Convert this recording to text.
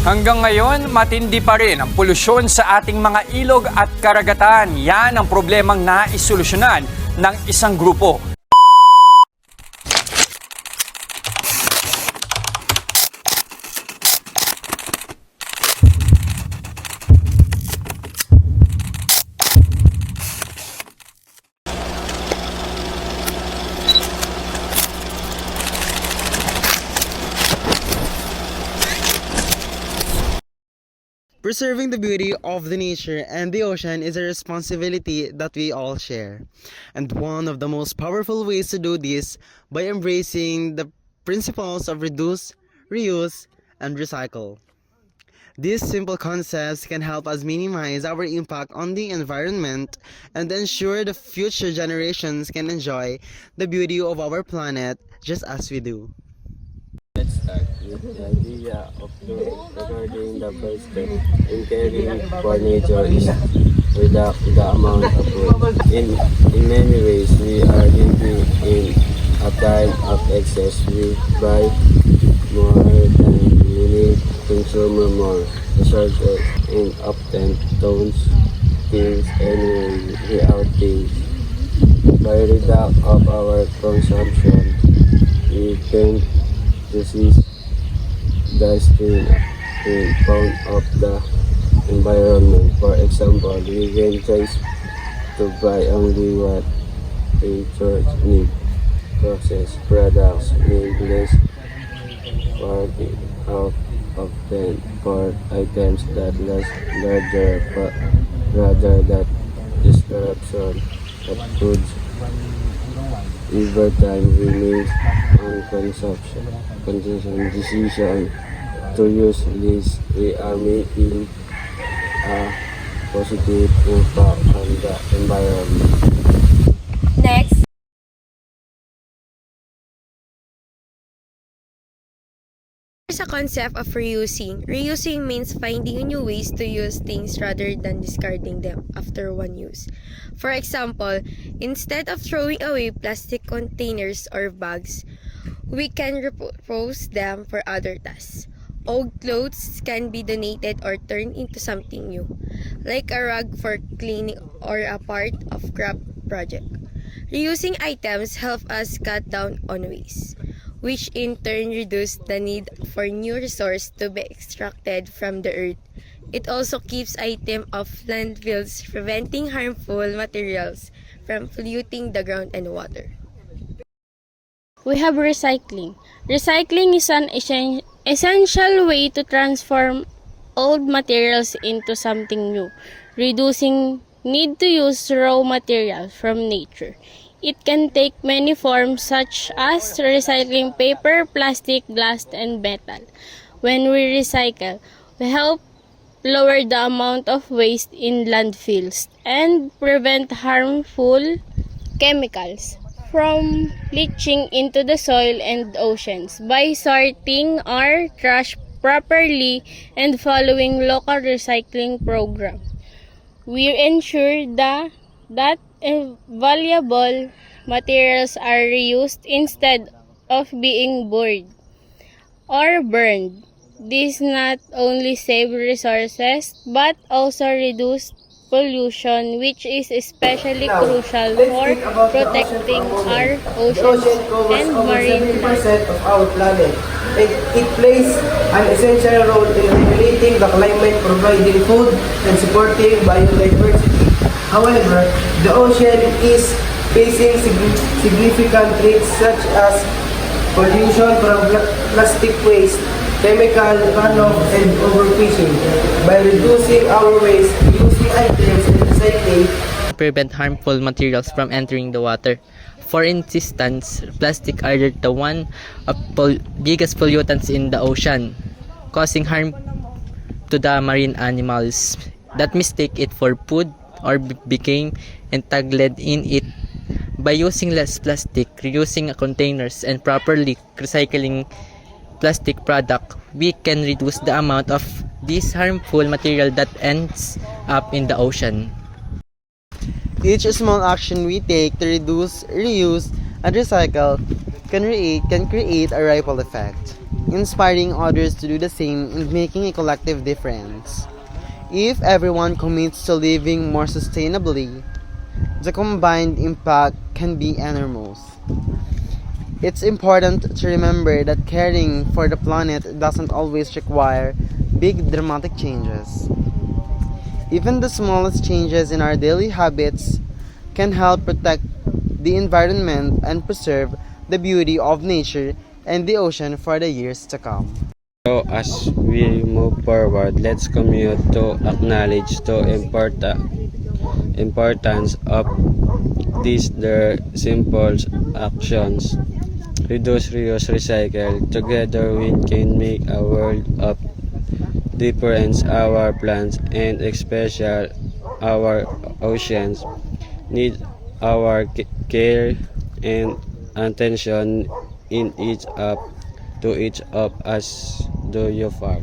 Hanggang ngayon, matindi pa rin ang polusyon sa ating mga ilog at karagatan. Yan ang problemang naisolusyonan ng isang grupo. Preserving the beauty of the nature and the ocean is a responsibility that we all share. And one of the most powerful ways to do this by embracing the principles of reduce, reuse, and recycle. These simple concepts can help us minimize our impact on the environment and ensure the future generations can enjoy the beauty of our planet just as we do. Let's start with the idea of regarding the first step in caring for nature is reduce the amount of waste. In many ways, we are living in a time of excess. We buy more than we need, consume more resources, and often don't things anyway without things. By reduction of our consumption, we can resist the strain of the environment. For example, we can choose to buy only what we church need. Processed products need less quantity of them for items that last larger rather than disruption of goods. Over time, we make on consumption decision to use this. We are making a positive impact on the environment. Next. There's a concept of reusing. Reusing means finding new ways to use things rather than discarding them after one use. For example, instead of throwing away plastic containers or bags, we can repurpose them for other tasks. Old clothes can be donated or turned into something new, like a rug for cleaning or a part of craft project. Reusing items help us cut down on waste, which in turn reduce the need for new resource to be extracted from the earth. It also keeps items off landfills, preventing harmful materials from polluting the ground and water. We have recycling. Recycling is an essential way to transform old materials into something new, reducing need to use raw materials from nature. It can take many forms such as recycling paper, plastic, glass, and metal. When we recycle, we help lower the amount of waste in landfills and prevent harmful chemicals from leaching into the soil and oceans. By sorting our trash properly and following local recycling programs, we ensure that valuable materials are reused instead of being buried or burned. This not only save resources but also reduce pollution, which is especially crucial for protecting our oceans and marine life. Of our planet. It plays an essential role in regulating the climate, providing food, and supporting biodiversity. However, the ocean is facing significant threats such as pollution from plastic waste, chemical runoff, and overfishing. By reducing our waste, using items, and recycling, prevent harmful materials from entering the water. For instance, plastic are the one of biggest pollutants in the ocean, causing harm to the marine animals that mistake it for food or became entangled in it. By using less plastic, reusing containers, and properly recycling plastic product, we can reduce the amount of this harmful material that ends up in the ocean. Each small action we take to reduce, reuse, and recycle can create a ripple effect. inspiring others to do the same and making a collective difference. If everyone commits to living more sustainably, the combined impact can be enormous. It's important to remember that caring for the planet doesn't always require big dramatic changes. Even the smallest changes in our daily habits can help protect the environment and preserve the beauty of nature and the ocean for the years to come. So as we move forward, let's commit to acknowledge the importance of these their simple actions. Reduce, reuse, recycle. Together we can make a world of difference. Our plants and especially our oceans need our care and attention in each up to each of us. Do your part.